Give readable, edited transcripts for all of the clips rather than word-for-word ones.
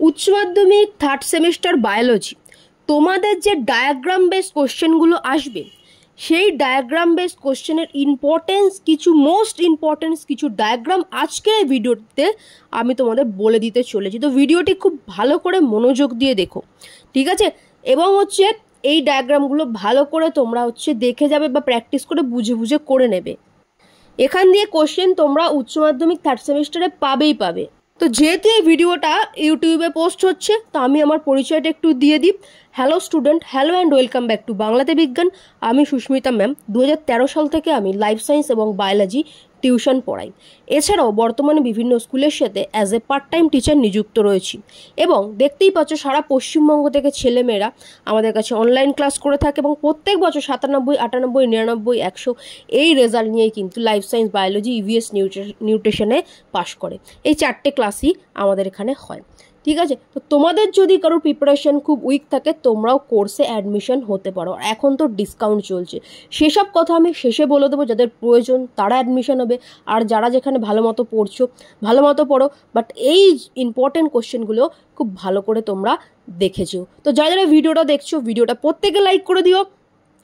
উচ্চ মাধ্যমিক third semester biology তোমাদের যে ডায়াগ্রাম বেস কোশ্চেনগুলো আসবে সেই ডায়াগ্রাম বেস কোশ্চেনের মোস্ট ইম্পর্টেন্স কিছু ডায়াগ্রাম আজকের এই ভিডিওতে আমি তোমাদের বলে দিতে চলেছি। তো ভিডিওটি খুব ভালো করে মনোযোগ দিয়ে দেখো, ঠিক আছে? এবং এই ডায়াগ্রামগুলো ভালো করে তোমরা দেখে যাবে বা প্র্যাকটিস করে বুঝে বুঝে করে নেবে। এখান দিয়ে কোশ্চেন তোমরা উচ্চ মাধ্যমিক থার্ড সেমিস্টারে পাবে। তো যেহেতু এই ভিডিওটা ইউটিউবে পোস্ট হচ্ছে, তো আমি আমার পরিচয়টা একটু দিয়ে দিই। Hello student, hello and welcome back to বাংলাতে বিজ্ঞান। আমি সুস্মিতা ম্যাম। 2013 সাল থেকে আমি লাইফ সায়েন্স এবং বায়োলজি টিউশন পড়াই। এছাড়াও বর্তমানে বিভিন্ন স্কুলের সাথে as a part time teacher নিযুক্ত রয়েছি। এবং দেখতেই পাচ্ছ সারা পশ্চিমবঙ্গ থেকে ছেলেমেয়েরা আমাদের কাছে অনলাইন ক্লাস করে থাকে এবং প্রত্যেক বছর 97, 98, 99, 100 এই রেজাল্ট নিয়েই কিন্তু লাইফ সায়েন্স, বায়োলজি, ইভিএস, নিউট্রিশনে পাশ করে। এই 4টে ক্লাসই আমাদের এখানে হয়, ঠিক আছে? তো তোমাদের যদি কারোর প্রিপারেশন খুব উইক থাকে তোমরাও কোর্সে অ্যাডমিশন হতে পারো। এখন তো ডিসকাউন্ট চলছে, সেসব কথা আমি শেষে বলে দেবো। যাদের প্রয়োজন তারা অ্যাডমিশন হবে, আর যারা যেখানে ভালো মতো পড়ো। বাট এই ইম্পর্টেন্ট কোশ্চেনগুলো খুব ভালো করে তোমরা দেখেছো। তো যারা ভিডিওটা দেখছো, ভিডিওটা প্রত্যেকে লাইক করে দিও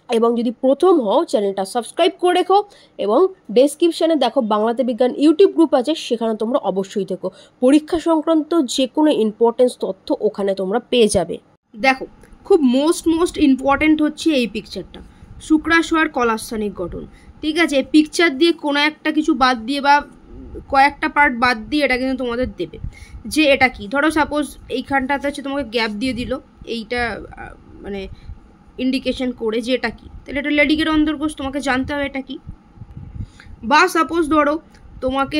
এবং যদি প্রথম হও চ্যানেলটা সাবস্ক্রাইব করে রেখো। এবং ডেসক্রিপশানে দেখো বাংলাতে বিজ্ঞান ইউটিউব গ্রুপ আছে, সেখানে তোমরা অবশ্যই থেকো। পরীক্ষা সংক্রান্ত যে কোনো ইম্পর্টেন্স তথ্য ওখানে তোমরা পেয়ে যাবে। দেখো, খুব মোস্ট ইম্পর্টেন্ট হচ্ছে এই পিকচারটা, শুক্রাশয়ের কলাস্থানিক গঠন, ঠিক আছে? এই পিকচার দিয়ে কোনো একটা কিছু বাদ দিয়ে বা কয়েকটা পার্ট বাদ দিয়ে এটা কিন্তু তোমাদের দেবে যে এটা কি। ধরো সাপোজ এইখানটাতে তোমাকে গ্যাপ দিয়ে দিল, এইটা মানে ইন্ডিকেশন করে যে এটা কি, তাহলে এটা লেডিকের অন্তর্কোষ, তোমাকে জানতে হবে এটা কি। বা সাপোজ ধরো তোমাকে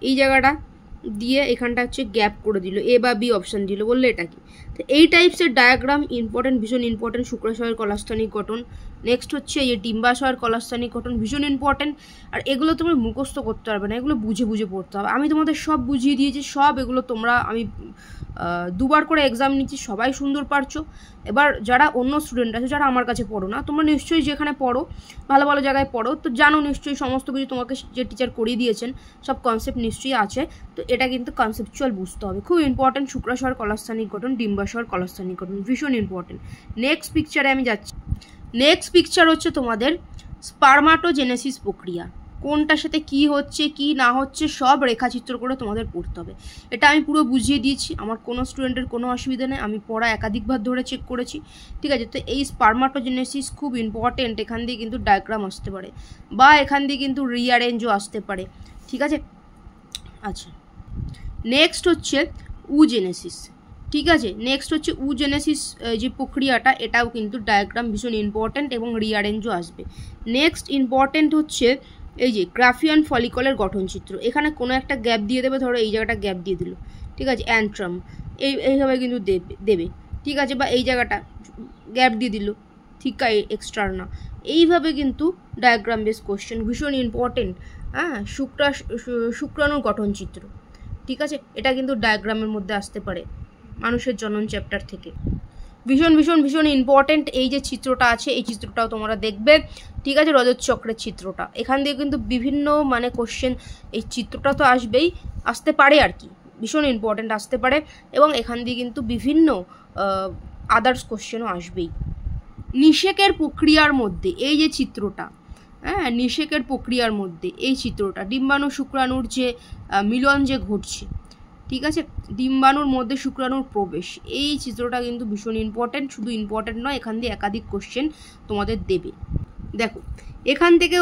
এই জায়গাটা দিয়ে এখানটা গ্যাপ করে দিল, এ বা বি অপশান দিল, বললে এটা কি। তো এই টাইপসের ডায়াগ্রাম ভীষণ ইম্পর্টেন্ট। শুক্রাশয়ের কলাস্থানিক গঠন, নেক্সট এই ডিম্বাশয়ের কলাস্থানিক গঠন, ভীষণ ইম্পর্টেন্ট। আর এগুলো তোমরা মুখস্থ করতে পারবে না, এগুলো বুঝে বুঝে পড়তে হবে। আমি তোমাদের সব বুঝিয়ে দিয়েছি, সব এগুলো আমি 2বার করে এক্সাম নিচ্ছি, সবাই সুন্দর পারছো। এবার যারা অন্য স্টুডেন্ট আছে, যারা আমার কাছে পড়ো না, তোমরা নিশ্চয়ই যেখানে পড়ো ভালো ভালো জায়গায় পড়ো, তো জানো নিশ্চয়ই সমস্ত কিছু তোমাকে যে টিচার করিয়ে দিয়েছেন সব কনসেপ্ট নিশ্চয়ই আছে। তো এটা কিন্তু কনসেপচুয়াল বুঝতে হবে, খুব ইম্পর্টেন্ট। শুক্রাশয়ের কলাস্থানিক গঠন, ডিম্বাশয়ের কলাস্থানিক গঠন, ভীষণ ইম্পর্টেন্ট। নেক্সট পিকচারে আমি যাচ্ছি। নেক্সট পিকচার তোমাদের স্পারমাটোজেনেসিস প্রক্রিয়া, কোনটার সাথে কি হচ্ছে কি না হচ্ছে সব রেখাচিত্র করে তোমাদের পড়তে হবে। এটা আমি পুরো বুঝিয়ে দিয়েছি, আমার কোনো স্টুডেন্টের কোনো অসুবিধা নেই, আমি পড়া একাধিকবার ধরে চেক করেছি, ঠিক আছে? তো এই স্পারমাটোজেনেসিস খুব ইম্পর্টেন্ট। এখান দিয়ে কিন্তু ডায়াগ্রাম আসতে পারে বা এখান দিয়ে কিন্তু রিঅ্যারেঞ্জও আসতে পারে, ঠিক আছে? আচ্ছা, নেক্সট উজেনেসিস, ঠিক আছে? নেক্সট উজেনেসিস যে প্রক্রিয়াটা, এটাও কিন্তু ডায়াগ্রাম ভীষণ ইম্পর্টেন্ট এবং রিঅ্যারেঞ্জও আসবে। নেক্সট ইম্পর্টেন্ট এই যে গ্রাফিয়ান ফলিকলের গঠনচিত্র, এখানে কোনো একটা গ্যাপ দিয়ে দেবে, ধরো এই জায়গাটা গ্যাপ দিয়ে দিল, ঠিক আছে? অ্যান্ট্রাম এইভাবে কিন্তু দেবে, ঠিক আছে? বা এই জায়গাটা গ্যাপ দিয়ে দিল, থিকা এক্সটার্না, এইভাবে কিন্তু ডায়াগ্রাম বেস কোশ্চেন ভীষণ ইম্পর্টেন্ট। হ্যাঁ, শুক্রাণুর গঠনচিত্র, ঠিক আছে? এটা কিন্তু ডায়াগ্রামের মধ্যে আসতে পারে মানুষের জনন চ্যাপ্টার থেকে। ভীষণ ইম্পর্টেন্ট। এই যে চিত্রটা আছে, এই চিত্রটাও তোমরা দেখবে, ঠিক আছে? রজত চক্রের চিত্রটা, এখান দিয়ে কিন্তু বিভিন্ন কোশ্চেন, এই চিত্রটা তো আসতে পারে আর কি, ভীষণ ইম্পর্টেন্ট আসতে পারে। এবং এখান দিয়ে কিন্তু বিভিন্ন আদার্স কোশ্চেনও আসবেই। নিষেকের প্রক্রিয়ার মধ্যে এই যে চিত্রটা, হ্যাঁ, নিষেকের প্রক্রিয়ার মধ্যে এই চিত্রটা, ডিম্বাণু শুক্রাণুর যে মিলন যে ঘটছে, ঠিক আছে? ডিম্বাণুর মধ্যে শুক্রাণুর প্রবেশ, এই চিত্রটা কিন্তু ভীষণ ইম্পর্টেন্ট। শুধু ইম্পর্টেন্ট নয়, এখান দিয়ে একাধিক কোশ্চেন তোমাদের দেবে। দেখো, এখান থেকে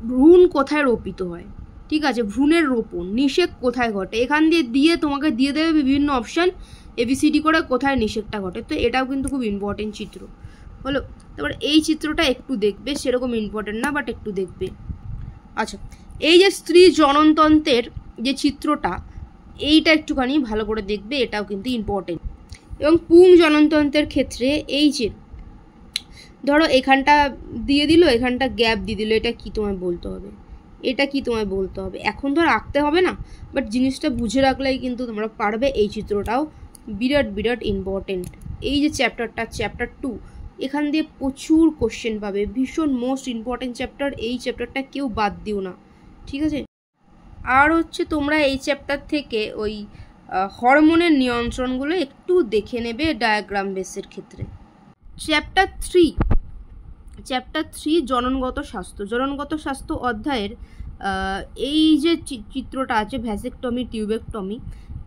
ভ্রূণ কোথায় রোপিত হয়, ঠিক আছে? ভ্রূণের রোপণ, নিষেক কোথায় ঘটে, এখান দিয়ে তোমাকে দিয়ে দেবে বিভিন্ন অপশান ABCD করে কোথায় নিষেকটা ঘটে। তো এটাও কিন্তু খুব ইম্পর্টেন্ট চিত্র হলো। তারপর এই চিত্রটা একটু দেখবে, সেরকম ইম্পর্টেন্ট না, বাট একটু দেখবে। আচ্ছা, এই যে স্ত্রী জননতন্ত্রের যে চিত্রটা, এইটা একটুখানি ভালো করে দেখবে, এটাও কিন্তু ইম্পর্টেন্ট। এবং পুং জননতন্ত্রের ক্ষেত্রে এই যে ধরো এখানটা দিয়ে দিল, এখানটা গ্যাপ দিয়ে দিল, এটা কি তোমায় বলতে হবে, এখন তো আর আঁকতে হবে না, বাট জিনিসটা বুঝে রাখলেই কিন্তু তোমরা পারবে। এই চিত্রটাও বিরাট ইম্পর্টেন্ট। এই যে চ্যাপ্টার 2, এখান দিয়ে প্রচুর কোশ্চেন পাবে, ভীষণ মোস্ট ইম্পর্টেন্ট চ্যাপ্টার। এই চ্যাপ্টারটা কেউ বাদ দিও না, ঠিক আছে? আর হচ্ছে তোমরা এই চ্যাপ্টার থেকে ওই হরমোনের নিয়ন্ত্রণগুলো একটু দেখে নেবে ডায়াগ্রাম বেসের ক্ষেত্রে। চ্যাপ্টার থ্রি জননগত স্বাস্থ্য অধ্যায়ের এই যে চিত্রটা আছে ভ্যাসেকটমি টিউবেকটমি,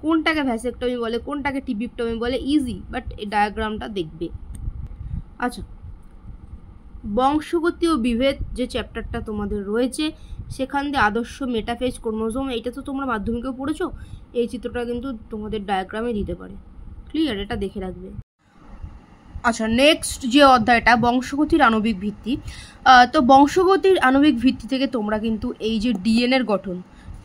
কোনটাকে ভ্যাসেকটমি বলে কোনটাকে টিউবেকটমি বলে ইজি, বাট এই ডায়াগ্রামটা দেখবে। আচ্ছা, বংশগতি ও বিভেদ যে চ্যাপ্টারটা তোমাদের রয়েছে সেখান দিয়ে আদর্শ মেটাফেজ ক্রোমোজোম, এইটা তো তোমরা মাধ্যমিকেও পড়েছো, এই চিত্রটা কিন্তু তোমাদের ডায়াগ্রামে দিতে পারে। ক্লিয়ার? এটা দেখে রাখবে। আচ্ছা, নেক্সট যে অধ্যায়টা বংশগতির আণবিক ভিত্তি, তো বংশগতির আণবিক ভিত্তি থেকে তোমরা কিন্তু এই যে ডিএনএর গঠন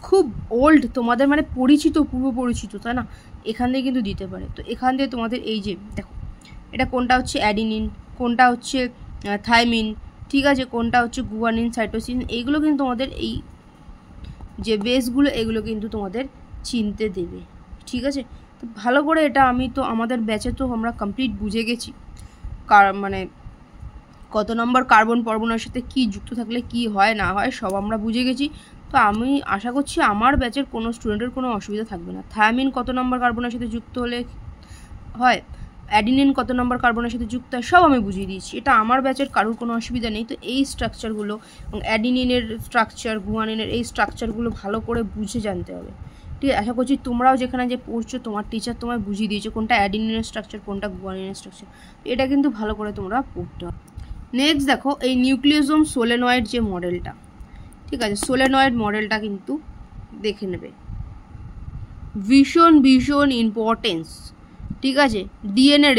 খুব ওল্ড তোমাদের মানে পরিচিত, পূর্ব পরিচিত, তাই না, এখান থেকে কিন্তু দিতে পারে। তো এখান থেকে তোমাদের এই যে দেখো এটা কোনটা হচ্ছে অ্যাডিনিন, কোনটা হচ্ছে থাইমিন, ঠিক আছে, কোনটা হচ্ছে গুয়ানিন, সাইটোসিন, এইগুলো কিন্তু তোমাদের এই যে বেসগুলো এগুলো কিন্তু তোমাদের চিনতে দেবে। ঠিক আছে, তো ভালো করে এটা আমি তো আমাদের ব্যাচে তো আমরা কমপ্লিট বুঝে গেছি মানে কত নম্বর কার্বন পরমাণুর সাথে কি যুক্ত থাকলে কি হয় না হয় সব আমরা বুঝে গেছি। তো আমি আশা করছি আমার ব্যাচের কোনো স্টুডেন্টের কোনো অসুবিধা থাকবে না। থায়ামিন কত নম্বর কার্বনের সাথে যুক্ত হলে হয়, অ্যাডিনিন কত নম্বর কার্বনের সাথে যুক্ত হয়, সব আমি বুঝিয়ে দিয়েছি। এটা আমার ব্যাচের কারোর কোনো অসুবিধা নেই। তো এই স্ট্রাকচারগুলো এবং অ্যাডিনিনের স্ট্রাকচার, গুয়ানিনের এই স্ট্রাকচারগুলো ভালো করে বুঝে জানতে হবে। ঠিক আছে, আশা করছি তোমরাও যেখানে যে পড়ছো তোমার টিচার তোমায় বুঝিয়ে দিয়েছো কোনটা অ্যাডিনিনের স্ট্রাকচার কোনটা গুয়ানিনের স্ট্রাকচার, এটা কিন্তু ভালো করে তোমরা পড়তে হবে। নেক্সট দেখো এই নিউক্লিওজোম সোলেনয়েড যে মডেলটা, ঠিক আছে, সোলেনয়েড মডেলটা কিন্তু দেখে নেবে, ভীষণ ভীষণ ইম্পর্টেন্স। ঠিক আছে, ডিএনএ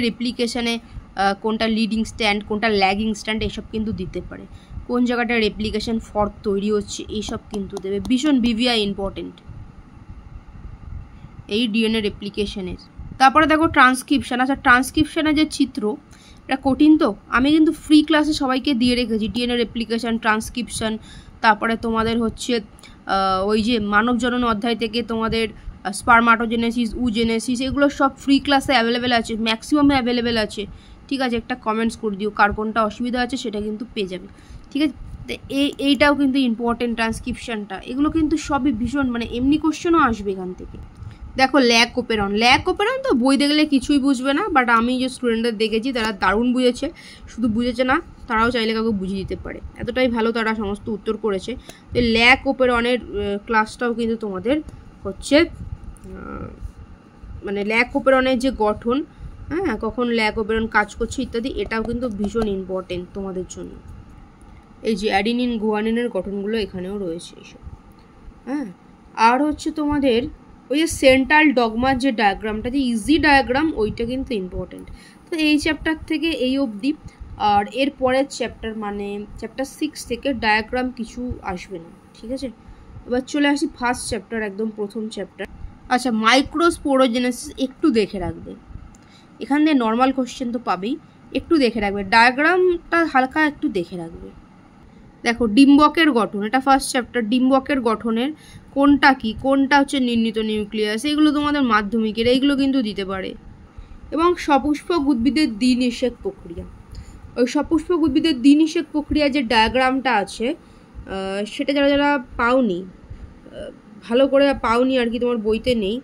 রেপ্লিকেশনে কোনটা লিডিং স্ট্যান্ড কোনটা ল্যাগিং স্ট্যান্ড এসব কিন্তু দিতে পারে, কোন জায়গাটা রেপ্লিকেশন ফর্ক তৈরি হচ্ছে এইসব কিন্তু দেবে, ভীষণ বিভিআই ইম্পর্টেন্ট এই ডিএনএ রেপ্লিকেশনের। তারপরে দেখো ট্রান্সক্রিপশন। আচ্ছা, ট্রান্সক্রিপশনের যে চিত্র এটা কঠিন, তো আমি কিন্তু ফ্রি ক্লাসে সবাইকে দিয়ে রেখেছি ডিএনএ রেপ্লিকেশন, ট্রান্সক্রিপশন, তারপরে তোমাদের হচ্ছে ওই যে মানব জনন অধ্যায় থেকে তোমাদের স্পারমাটোজেনেসিস, উজেনেসিস, এগুলো সব ফ্রি ক্লাসে অ্যাভেলেবেল আছে, ম্যাক্সিমামে অ্যাভেলেবেল আছে। ঠিক আছে, একটা কমেন্টস করে দিও কার কোনটা অসুবিধা আছে, সেটা কিন্তু পেয়ে যাবে। ঠিক আছে, এইটাও কিন্তু ইম্পর্টেন্ট ট্রান্সক্রিপশনটা, এগুলো কিন্তু সবই ভীষণ মানে এমনি কোশ্চেনও আসবে এখান থেকে। দেখো ল্যাক ওপেরন তো বই দেখলে কিছুই বুঝবে না, বাট আমি যে স্টুডেন্টদের দেখেছি তারা দারুণ বুঝেছে, শুধু বুঝেছে না তারাও চাইলে কাউকে বুঝিয়ে দিতে পারে, এতটাই ভালো তারা সমস্ত উত্তর করেছে। তো ল্যাক ওপেরনের ক্লাসটাও কিন্তু তোমাদের হচ্ছে মানে ল্যাক ওপেরনের যে গঠন, হ্যাঁ, কখন ল্যাক ওপেরন কাজ করছে ইত্যাদি, এটাও কিন্তু ভীষণ ইম্পর্টেন্ট তোমাদের জন্য। এই যে অ্যাডিনিন গুয়ানিনের গঠনগুলো এখানেও রয়েছে এইসব, হ্যাঁ। আর হচ্ছে তোমাদের ওই যে সেন্ট্রাল ডগমার যে ডায়াগ্রামটা, যে ইজি ডায়াগ্রাম, ওইটা কিন্তু ইম্পর্টেন্ট। তো এই চ্যাপ্টার থেকে এই অবধি, আর এর পরের চ্যাপ্টার মানে চ্যাপ্টার 6 থেকে ডায়াগ্রাম কিছু আসবে না। ঠিক আছে, এবার চলে আসি ফার্স্ট চ্যাপ্টার, একদম প্রথম চ্যাপ্টার। আচ্ছা, মাইক্রোস্পোরোজেনেসিস একটু দেখে রাখবে, এখান দিয়ে নর্মাল কোশ্চেন তো পাবেই, একটু দেখে রাখবে, ডায়াগ্রামটা হালকা একটু দেখে রাখবে। দেখো ডিম্বকের গঠন, এটা ফার্স্ট চ্যাপ্টার, ডিম্বকের গঠনের কোনটা কি, কোনটা হচ্ছে নির্ণীত নিউক্লিয়াস, এগুলো তোমাদের মাধ্যমিকের, এইগুলো কিন্তু দিতে পারে। এবং সপুষ্পক উদ্ভিদের দ্বিনিষেক প্রক্রিয়া, ওই সপুষ্পক উদ্ভিদের দ্বিনিষেক প্রক্রিয়া যে ডায়াগ্রামটা আছে সেটা যারা যারা পাওনি, ভালো করে পাওনি আর কি, তোমার বইতে নেই,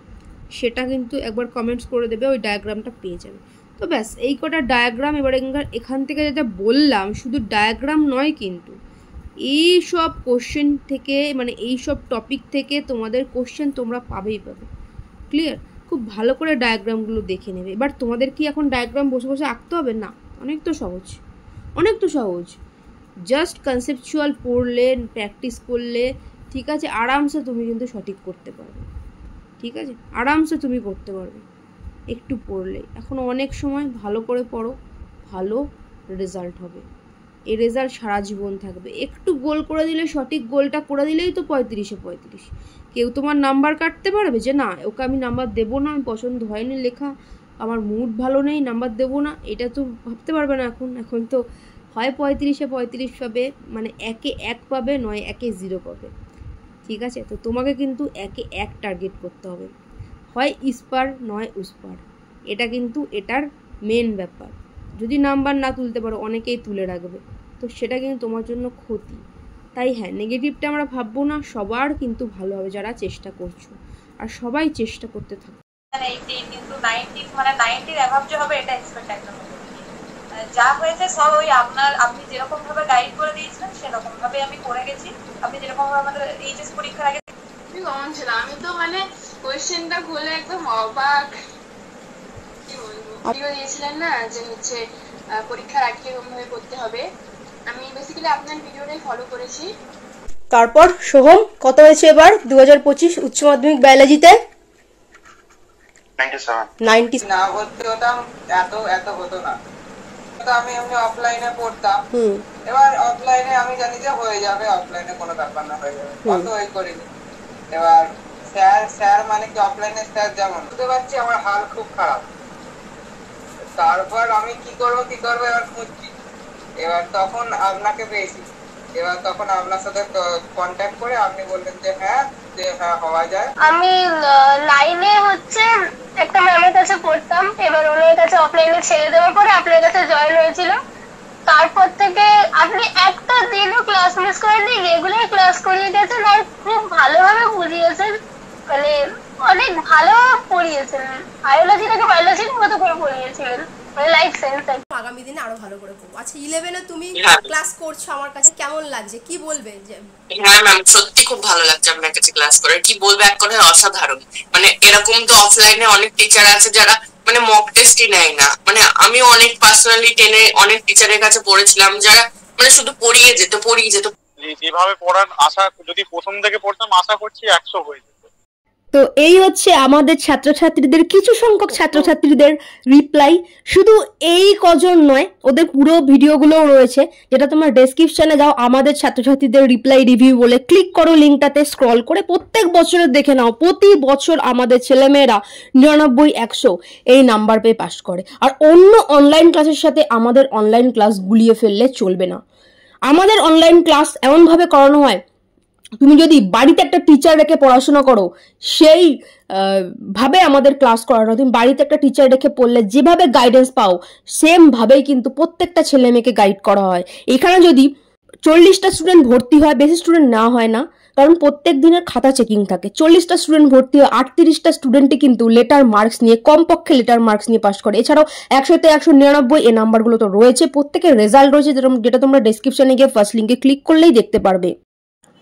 সেটা কিন্তু একবার কমেন্টস করে দেবে, ওই ডায়াগ্রামটা পেয়ে যাবে। তো ব্যাস এই কটা ডায়াগ্রাম, এবার এখান থেকে যেটা বললাম শুধু ডায়াগ্রাম নয় কিন্তু এই সব কোশ্চেন থেকে মানে এই সব টপিক থেকে তোমাদের কোশ্চেন তোমরা পাবেই পাবে। ক্লিয়ার? খুব ভালো করে ডায়াগ্রামগুলো দেখে নেবে। এবার তোমাদের কি এখন ডায়াগ্রাম বসে বসে আঁকতে হবে না, অনেক তো সহজ, জাস্ট কনসেপচুয়াল পড়লে প্র্যাকটিস করলে, ঠিক আছে, আরামসে তুমি কিন্তু সঠিক করতে পারবে। ঠিক আছে, আরামসে তুমি করতে পারবে একটু পড়লে। এখন অনেক সময় ভালো করে পড়ো, ভালো রেজাল্ট হবে, এই রেজাল্ট সারা জীবন থাকবে। একটু গোল করে দিলে, সঠিক গোলটা করে দিলেই তো 35-এ 35। কেউ তোমার নাম্বার কাটতে পারবে যে না ওকে আমি নাম্বার দেবো না, আমি পছন্দ হয়নি লেখা, আমার মুড ভালো নেই, নাম্বার দেবো না, এটা তো ভাবতে পারবে না। এখন তো হয় 35-এ 35 পাবে, মানে 1-এ 1 পাবে, নয় 1-এ 0 পাবে। ঠিক আছে, তো তোমাকে কিন্তু 1-এ 1 টার্গেট করতে হবে, হয় ইস্পার নয় উস্পার, এটা কিন্তু এটার মেন ব্যাপার। যদি নাম্বার না তুলতে পারো, অনেকেই তুলে রাখবে, তো সেটা কিন্তু তোমার জন্য ক্ষতি। তাই হ্যাঁ, নেগেটিভটা আমরা ভাববো না, সবার কিন্তু ভালো হবে যারা চেষ্টা করছো, আর সবাই চেষ্টা করতে থাকো। কিন্তু 90 মানে 90 অ্যাভাব যে হবে এটা এক্সপেক্ট একদম যা হয়েছে সব ওই আপনি যেরকম ভাবে গাইড করে দিয়েছিলেন সেরকম ভাবে আমি করে গেছি। আপনি যেরকম ভাবে আমাদের এইচএস পরীক্ষার আগে কমন ছিল, আমি তো মানে কোয়েশ্চেনটা খুলে একদম অবাক। কি বলবো, ভিডিও দিয়েছিলেন না যে হচ্ছে পরীক্ষার আগে এরকম ভাবে করতে হবে, আমি বেসিক্যালি আপনার ভিডিওটাই ফলো করেছি। তারপর সোহম কত হয়েছে এবার 2025 উচ্চ মাধ্যমিক বায়োলজিতে? 90 না ভর্তি হতাম এত হতো না, তো আমি এমনি অফলাইনে পড়তাম। এবার অফলাইনে আমি জানি যে হয়ে যাবে, অফলাইনে কোনো ব্যাপার না, হয়ে যাবে, অত ওই করিনি। এবার স্যার মানে কি অফলাইনে স্যার যেমন বুঝতে পারছি আমার হাল খুব খারাপ। তারপর আমি কি করবো এবার খুঁজছি, এবার তখন আপনাকে পেয়েছি। এবার তখন আপনার সাথে কন্ট্যাক্ট করে আপনি বললেন যে হ্যাঁ হওয়া যায়। আমি লাইনে হচ্ছে একটা ম্যামের কাছে পড়তাম, এবার ওনার কাছে অফলাইনে ছেড়ে দেওয়ার পরে আপনার কাছে জয়েন হয়েছিল। তারপর থেকে আপনি একটা দিনও ক্লাস মিস করেননি, রেগুলার ক্লাস করিয়ে গেছেন আর খুব ভালোভাবে বুঝিয়েছেন, মানে অনেক ভালো পড়িয়েছেন, বায়োলজিটাকে বায়োলজির মতো করে পড়িয়েছিলেন, মানে লাইফ সেন্স। আগামী দিনে আরো ভালো করে পড়বো। আচ্ছা 11-এ তুমি ক্লাস করছো, আমার কাছে কেমন লাগছে কি বলবে? হ্যাঁ ম্যাম, সত্যি খুব ভালো লাগছে আপনার কাছে ক্লাস করে, কি বলবো, এক কথায় অসাধারণ। মানে এরকম তো অফলাইনে অনেক টিচার আছে যারা মানে মক টেস্টই নেয় না। মানে আমি অনেক পার্সোনালি টেনে অনেক টিচারের কাছে পড়েছিলাম যারা মানে শুধু পড়িয়ে যেত। যেভাবে পড়ান আশা, যদি প্রথম থেকে পড়তাম আশা করছি 100 হয়ে যেত। তো এই হচ্ছে আমাদের ছাত্রছাত্রীদের, কিছু সংখ্যক ছাত্রছাত্রীদের রিপ্লাই। শুধু এই কজন নয়, ওদের পুরো ভিডিওগুলোও রয়েছে, যেটা তোমার ডেসক্রিপশনে যাও, আমাদের ছাত্রছাত্রীদের রিপ্লাই রিভিউ বলে ক্লিক করো, লিঙ্কটাতে স্ক্রল করে প্রত্যেক বছরের দেখে নাও। প্রতি বছর আমাদের ছেলেমেয়েরা 99, 100 এই নাম্বার পেয়ে পাস করে। আর অন্য অনলাইন ক্লাসের সাথে আমাদের অনলাইন ক্লাস গুলিয়ে ফেললে চলবে না। আমাদের অনলাইন ক্লাস এমনভাবে করানো হয়, তুমি যদি বাড়িতে একটা টিচার রেখে পড়াশোনা করো সেই ভাবে আমাদের ক্লাস করানো। তুমি বাড়িতে একটা টিচার রেখে পড়লে যেভাবে গাইডেন্স পাও সেম ভাবেই কিন্তু প্রত্যেকটা ছেলে মেয়েকে গাইড করা হয়। এখানে যদি 40টা স্টুডেন্ট ভর্তি হয়, বেশি স্টুডেন্ট না হয় না, কারণ প্রত্যেক দিনের খাতা চেকিং থাকে। 40টা স্টুডেন্ট ভর্তি হয়, 38টা স্টুডেন্টই কিন্তু লেটার মার্কস নিয়ে, কমপক্ষে লেটার মার্কস নিয়ে পাস করে। এছাড়াও 100-তে 199 এই নাম্বারগুলো তো রয়েছে, প্রত্যেকের রেজাল্ট রয়েছে, যেটা তোমরা ডেসক্রিপশনে গিয়ে ফার্স্ট লিঙ্কে ক্লিক করলেই দেখতে পারবে।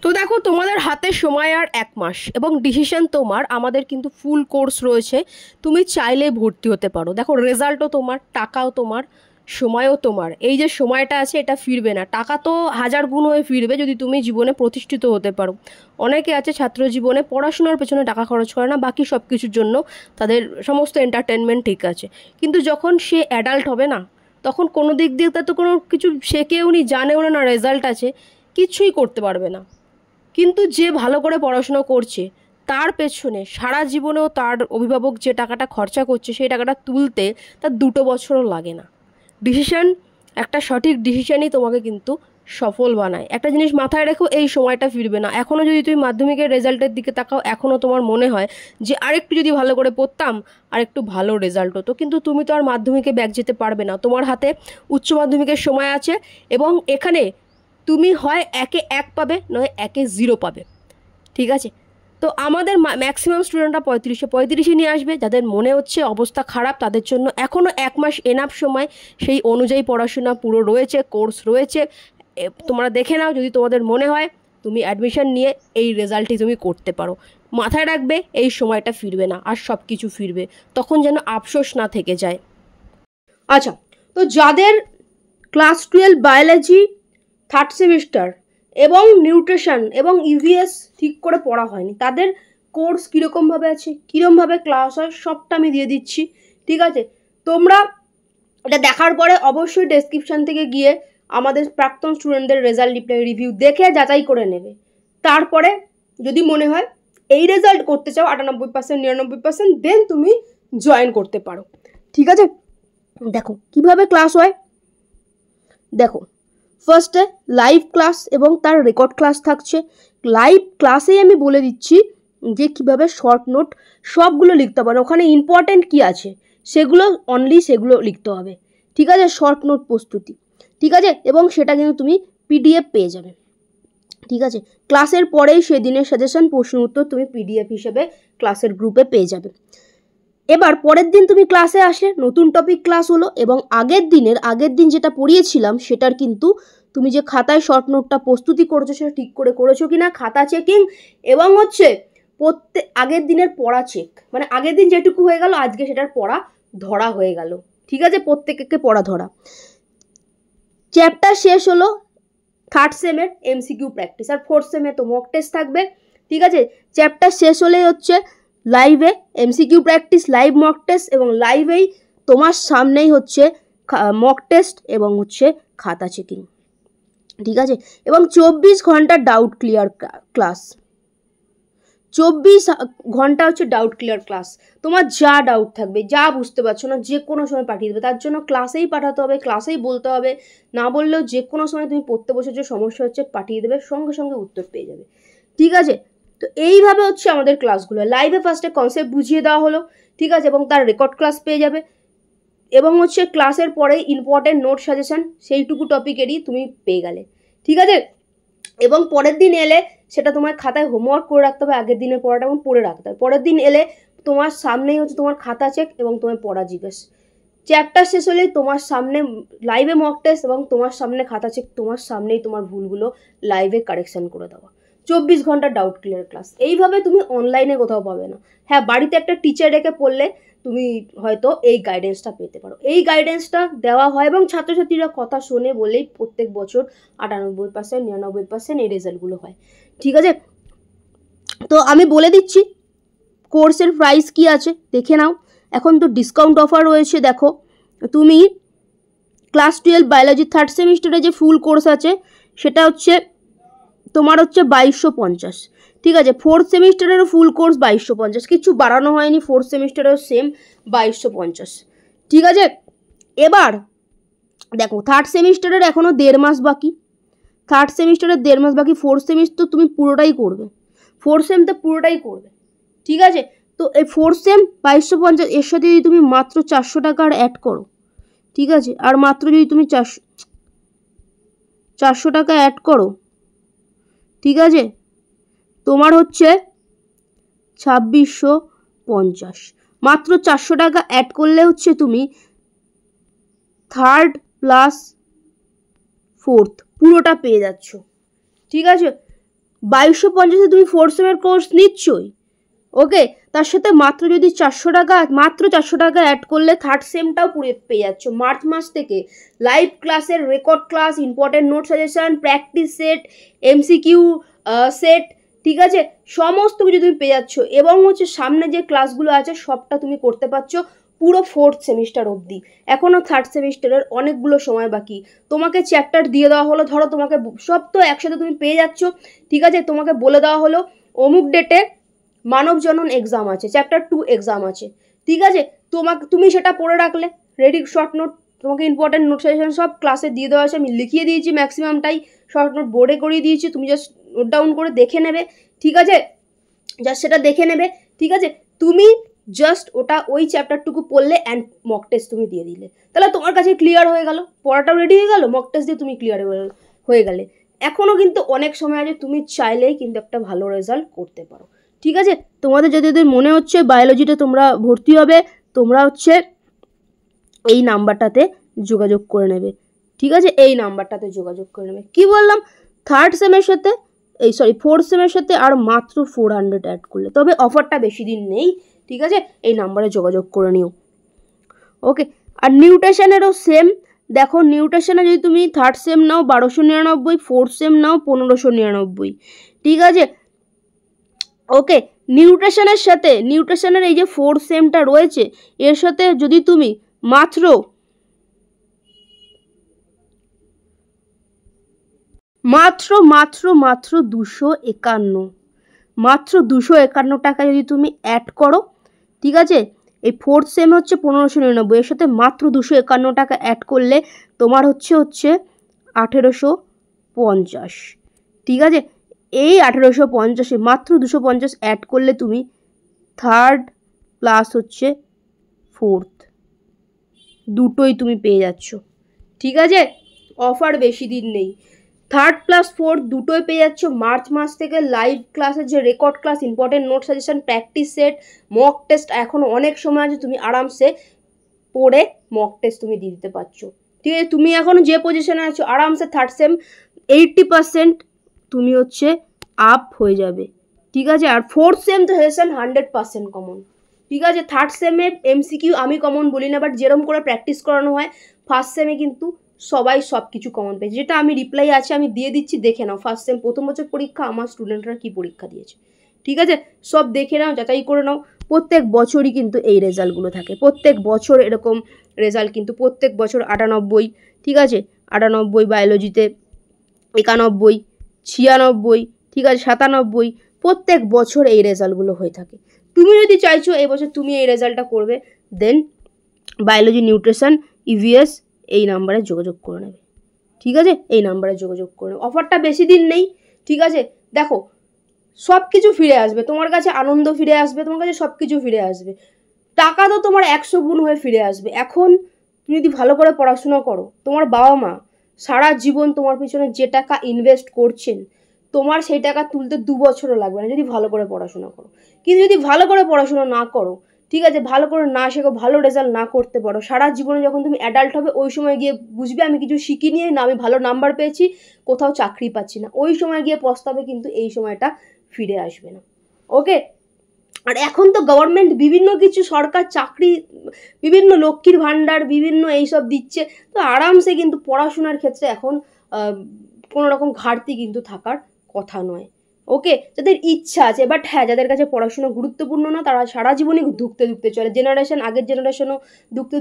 তো দেখো, তোমাদের হাতে সময় আর 1 মাস এবং ডিসিশন তোমার। আমাদের কিন্তু ফুল কোর্স রয়েছে, তুমি চাইলে ভর্তি হতে পারো। দেখো, রেজাল্টও তোমার, টাকাও তোমার, সময়ও তোমার। এই যে সময়টা আছে এটা ফিরবে না, টাকা তো 1000 গুণ হয়ে ফিরবে যদি তুমি জীবনে প্রতিষ্ঠিত হতে পারো। অনেকে আছে ছাত্র জীবনে পড়াশোনার পেছনে টাকা খরচ করে না, বাকি সব কিছুর জন্য তাদের সমস্ত এন্টারটেনমেন্ট ঠিক আছে, কিন্তু যখন সে অ্যাডাল্ট হবে না, তখন কোনো দিক দিয়ে তো কোনো কিছু শেখেও নি, জানেও না, রেজাল্ট আছে, কিছুই করতে পারবে না। কিন্তু যে ভালো করে পড়াশোনা করছে তার পেছনে সারা জীবনেও তার অভিভাবক যে টাকাটা খরচা করছে সেই টাকাটা তুলতে তার 2 বছরও লাগে না। ডিসিশন, একটা সঠিক ডিসিশনই তোমাকে কিন্তু সফল বানায়। একটা জিনিস মাথায় রেখো, এই সময়টা ফিরবে না। এখনও যদি তুমি মাধ্যমিকের রেজাল্টের দিকে তাকাও, এখনও তোমার মনে হয় যে আরেকটু যদি ভালো করে পড়তাম আর একটু ভালো রেজাল্ট হতো, কিন্তু তুমি তো আর মাধ্যমিকে ব্যাক যেতে পারবে না। তোমার হাতে উচ্চ মাধ্যমিকের সময় আছে এবং এখানে তুমি হয় 1-এ 1 পাবে, নয় 1-এ 0 পাবে, ঠিক আছে? তো আমাদের ম্যাক্সিমাম স্টুডেন্টরা 35-এ নিয়ে আসবে। যাদের মনে হচ্ছে অবস্থা খারাপ তাদের জন্য এখনও 1 মাস এনাফ সময়, সেই অনুযায়ী পড়াশোনা পুরো রয়েছে, কোর্স রয়েছে, তোমরা দেখে নাও। যদি তোমাদের মনে হয় তুমি অ্যাডমিশন নিয়ে এই রেজাল্টই তুমি করতে পারো। মাথায় রাখবে এই সময়টা ফিরবে না, আর সব কিছু ফিরবে, তখন যেন আফসোস না থেকে যায়। আচ্ছা, তো যাদের ক্লাস 12 বায়োলজি 3rd সেমিস্টার এবং নিউট্রিশন এবং ইভিএস ঠিক করে পড়া হয়নি, তাদের কোর্স কীরকমভাবে আছে, কীরকমভাবে ক্লাস হয়, সবটা আমি দিয়ে দিচ্ছি, ঠিক আছে? তোমরা এটা দেখার পরে অবশ্যই ডেসক্রিপশান থেকে গিয়ে আমাদের প্রাক্তন স্টুডেন্টদের রেজাল্ট রিভিউ দেখে যাচাই করে নেবে। তারপরে যদি মনে হয় এই রেজাল্ট করতে চাও 98%, 99%, দেন তুমি জয়েন করতে পারো, ঠিক আছে? দেখো কিভাবে ক্লাস হয়। দেখো, ফার্স্টে লাইভ ক্লাস এবং তার রেকর্ড ক্লাস থাকছে। লাইভ ক্লাসেই আমি বলে দিচ্ছি যে কীভাবে শর্ট নোট সবগুলো লিখতে হবে। ওখানে ইম্পর্ট্যান্ট কী আছে সেগুলো সেগুলো লিখতে হবে, ঠিক আছে? শর্ট নোট প্রস্তুতি, ঠিক আছে? এবং সেটা কিন্তু তুমি PDF পেয়ে যাবে, ঠিক আছে, ক্লাসের পরেই সেদিনের সাজেশন প্রশ্ন উত্তর তুমি পিডিএফ হিসেবে ক্লাসের গ্রুপে পেয়ে যাবে। এবার পরের দিন তুমি ক্লাসে আসলে নতুন টপিক ক্লাস হলো, এবং আগের দিন যেটা পড়িয়েছিলাম সেটার কিন্তু তুমি যে খাতায় শর্ট নোটটা প্রস্তুতি করেছো সেটা ঠিক করে করেছো কিনা, খাতা চেকিং, এবং হচ্ছে প্রত্যেক আগের দিনের পড়া চেক, মানে আগের দিন যেটুকু হয়ে গেল আজকে সেটার পড়া ধরা হয়ে গেল। ঠিক আছে, প্রত্যেককে পড়া ধরা। চ্যাপ্টার শেষ হলো থার্ড সেমের এমসিকিউ প্র্যাকটিস, আর ফোর্থ সেমে তো মক টেস্ট থাকবে। ঠিক আছে, চ্যাপ্টার শেষ হলেই হচ্ছে লাইভে MCQ practice, live mock test, এবং লাইভেই তোমার সামনেই হচ্ছে মক টেস্ট এবং হচ্ছে খাতা চেকিং। ঠিক আছে, এবং 24 ঘন্টা ডাউট ক্লিয়ার ক্লাস, 24 ঘন্টা হচ্ছে ডাউট ক্লিয়ার ক্লাস। তোমার যা ডাউট থাকবে, যা বুঝতে পারছো না, যে কোনো সময় পাঠিয়ে দেবে। তার জন্য ক্লাসেই পাঠাতে হবে, ক্লাসেই বলতে হবে, না বললেও যে কোনো সময় তুমি পড়তে বসে যে সমস্যা হচ্ছে পাঠিয়ে দেবে, সঙ্গে সঙ্গে উত্তর পেয়ে যাবে। ঠিক আছে, তো এইভাবে হচ্ছে আমাদের ক্লাসগুলো। লাইভে ফার্স্টে কনসেপ্ট বুঝিয়ে দেওয়া হলো, ঠিক আছে, এবং তার রেকর্ড ক্লাস পেয়ে যাবে, এবং হচ্ছে ক্লাসের পরে ইম্পর্টেন্ট নোট সাজেশন সেইটুকু টপিকেরই তুমি পেয়ে গেলে। ঠিক আছে, এবং পরের দিন এলে সেটা তোমার খাতায় হোমওয়ার্ক করে রাখতে হবে, আগের দিনের পড়াটা এবং পড়ে রাখতে হবে। পরের দিন এলে তোমার সামনেই হচ্ছে তোমার খাতা চেক এবং তোমার পড়া জিজ্ঞেস। চ্যাপ্টার শেষ হলেই তোমার সামনে লাইভে মক টেস্ট এবং তোমার সামনে খাতা চেক, তোমার সামনেই তোমার ভুলগুলো লাইভে কারেকশন করে দেওয়া। 24 ঘন্টা ডাউট ক্লিয়ার ক্লাস। এইভাবে তুমি অনলাইনে কোথাও পাবে না। হ্যাঁ, বাড়িতে একটা টিচার রেখে পড়লে তুমি হয়তো এই গাইডেন্সটা পেতে পারো। এই গাইডেন্সটা দেওয়া হয় এবং ছাত্রছাত্রীরা কথা শোনে বলেই প্রত্যেক বছর 98%, 99% এই রেজাল্টগুলো হয়। ঠিক আছে, তো আমি বলে দিচ্ছি কোর্সের প্রাইস কি আছে দেখে নাও। এখন তো ডিসকাউন্ট অফার রয়েছে। দেখো, তুমি ক্লাস 12 বায়োলজি থার্ড সেমিস্টারে যে ফুল কোর্স আছে সেটা হচ্ছে তোমার হচ্ছে 2250। ঠিক আছে, ফোর্থ সেমিস্টারেরও ফুল কোর্স 2250, কিছু বাড়ানো হয়নি। ফোর্থ সেমিস্টারেও সেম 2250। ঠিক আছে, এবার দেখো থার্ড সেমিস্টারের এখনও 1.5 মাস বাকি। থার্ড সেমিস্টারের 1.5 মাস বাকি। ফোর্থ সেমিস্টার তুমি পুরোটাই করবে, ফোর্থ সেম তো পুরোটাই করবে। ঠিক আছে, তো এই ফোর্থ সেম 2250, এর সাথে যদি তুমি মাত্র 400 টাকা আর অ্যাড করো, ঠিক আছে, আর মাত্র যদি তুমি 400 টাকা অ্যাড করো, ঠিক আছে, তোমার হচ্ছে 2650। মাত্র 400 টাকা অ্যাড করলে হচ্ছে তুমি থার্ড প্লাস ফোর্থ পুরোটা পেয়ে যাচ্ছ। ঠিক আছে, 2250-এ তুমি ফোর্থ সেমের কোর্স নিচ্ছই। ওকে, তার সাথে মাত্র 400 টাকা অ্যাড করলে থার্ড সেমটাও পুরো পেয়ে যাচ্ছ। মার্চ মাস থেকে লাইভ ক্লাসের record class, important note suggestion, practice set, MCQ set, ঠিক আছে, সমস্ত কিছু তুমি পেয়ে যাচ্ছ। এবং হচ্ছে সামনে যে ক্লাসগুলো আছে সবটা তুমি করতে পারছো পুরো ফোর্থ সেমিস্টার অবধি। এখনও থার্ড সেমিস্টারের অনেকগুলো সময় বাকি। তোমাকে চ্যাপ্টার দিয়ে দেওয়া হলো, ধরো তোমাকে সব তো একসাথে তুমি পেয়ে যাচ্ছ। ঠিক আছে, তোমাকে বলে দেওয়া হলো অমুক ডেটে মানব জনন এক্সাম আছে, চ্যাপ্টার 2 এক্সাম আছে। ঠিক আছে, তুমি সেটা পড়ে রাখলে, রেডি শর্ট নোট, তোমাকে ইম্পর্টেন্ট নোট সাজেশন সব ক্লাসে দিয়ে দেওয়া আছে। আমি লিখিয়ে দিয়েছি, ম্যাক্সিমামটাই শর্ট নোট বোর্ডে করিয়ে দিয়েছি, তুমি জাস্ট নোট ডাউন করে দেখে নেবে। ঠিক আছে, জাস্ট সেটা দেখে নেবে। ঠিক আছে, তুমি জাস্ট ওই চ্যাপ্টারটুকু পড়লে অ্যান্ড মক টেস্ট তুমি দিয়ে দিলে, তাহলে তোমার কাছে ক্লিয়ার হয়ে গেল, পড়াটাও রেডি হয়ে গেল, মক টেস্ট দিয়ে তুমি ক্লিয়ার হয়ে গেলে। এখনও কিন্তু অনেক সময় আছে, তুমি চাইলেই কিন্তু একটা ভালো রেজাল্ট করতে পারো। ঠিক আছে, তোমাদের যদি মনে হচ্ছে বায়োলজিতে তোমরা ভর্তি হবে, তোমরা হচ্ছে এই নাম্বারটাতে যোগাযোগ করে নেবে। ঠিক আছে, এই নাম্বারটাতে যোগাযোগ করে নেবে। কি বললাম, থার্ড সেমের সাথে ফোর্থ সেমের সাথে আর মাত্র 400 অ্যাড করলে, তবে অফারটা বেশি দিন নেই। ঠিক আছে, এই নাম্বারে যোগাযোগ করে নিও। ওকে, আর নিউট্রিশনেরও সেম। দেখো, নিউট্রিশনে যদি তুমি থার্ড সেম নাও 1299, ফোর্থ সেম নাও 1599। ঠিক আছে, ওকে, নিউট্রিশনের এই যে ফোর্থ সেমটা রয়েছে এর সাথে যদি তুমি মাত্র 251 টাকা যদি তুমি অ্যাড করো, ঠিক আছে, এই ফোর্থ সেম হচ্ছে 1599, এর সাথে মাত্র 251 টাকা অ্যাড করলে তোমার হচ্ছে 1850। ঠিক আছে, এই 1850-এ মাত্র 250 অ্যাড করলে তুমি থার্ড প্লাস হচ্ছে ফোর্থ দুটোই তুমি পেয়ে যাচ্ছ। ঠিক আছে, অফার বেশি দিন নেই। 3rd + 4th দুটোই পেয়ে যাচ্ছ মার্চ মাস থেকে। লাইভ ক্লাসের যে record class, important note suggestion, practice set, mock test, এখন অনেক সময় আছে, তুমি আরামসে পড়ে মক টেস্ট তুমি দিয়ে দিতে পারছো। ঠিক আছে, তুমি এখন যে পজিশনে আছো আরামসে 3rd সেম 80% তুমি হচ্ছে আপ হয়ে যাবে। ঠিক আছে, আর 4th সেম তো সাজেশন 100% কমন। ঠিক আছে, 3rd সেমে এমসিকিউ আমি কমন বলি না, বাট যেরকম করে প্র্যাকটিস করানো হয় 1st সেমে কিন্তু সবাই সব কিছু কমন পেয়েছে। যেটা আমি রিপ্লাই আছে আমি দিয়ে দিচ্ছি, দেখে নাও। 1st সেম প্রথম বছর পরীক্ষা, আমার স্টুডেন্টরা কি পরীক্ষা দিয়েছে। ঠিক আছে, সব দেখে নাও, যাচাই করে নাও। প্রত্যেক বছরই কিন্তু এই রেজাল্টগুলো থাকে, প্রত্যেক বছর এরকম রেজাল্ট কিন্তু প্রত্যেক বছর 98, ঠিক আছে, 98 বায়োলজিতে, 91, 96, ঠিক আছে, 97, প্রত্যেক বছর এই রেজাল্টগুলো হয়ে থাকে। তুমি যদি চাইছো এই বছর তুমি এই রেজাল্টটা করবে, দেন বায়োলজি, নিউট্রিশন, ইভিএস এই নাম্বারে যোগাযোগ করে নেবে। ঠিক আছে, এই নাম্বারে যোগাযোগ করে নেবে। অফারটা বেশি দিন নেই। ঠিক আছে, দেখো সব কিছু ফিরে আসবে তোমার কাছে, আনন্দ ফিরে আসবে তোমার কাছে, সব কিছু ফিরে আসবে। টাকা তো তোমার 100 গুণ হয়ে ফিরে আসবে। এখন তুমি যদি ভালো করে পড়াশোনা করো, তোমার বাবা মা সারা জীবন তোমার পিছনে যে টাকা ইনভেস্ট করছেন, তোমার সেই টাকা তুলতে 2 বছরও লাগবে না যদি ভালো করে পড়াশোনা করো। কিন্তু যদি ভালো করে পড়াশোনা না করো, ঠিক আছে, ভালো করে না শেখো, ভালো রেজাল্ট না করতে পারো, সারা জীবনে যখন তুমি অ্যাডাল্ট হবে ওই সময় গিয়ে বুঝবে আমি কিছু শিখিনি, না আমি ভালো নাম্বার পেয়েছি, কোথাও চাকরি পাচ্ছি না, ওই সময় গিয়ে পস্তাবে, কিন্তু এই সময়টা ফিরে আসবে না। ওকে, আর এখন তো গভর্নমেন্ট বিভিন্ন কিছু সরকার চাকরি, বিভিন্ন লক্ষ্মীর ভাণ্ডার, বিভিন্ন এইসব দিচ্ছে, তো আরামসে কিন্তু পড়াশোনার ক্ষেত্রে এখন কোনো রকম ঘাটতি কিন্তু থাকার কথা নয়। ওকে, যাদের ইচ্ছা আছে, বাট হ্যাঁ যাদের কাছে পড়াশোনা গুরুত্বপূর্ণ না, তারা সারা জীবনই ধুকতে চলে। জেনারেশন, আগের জেনারেশনও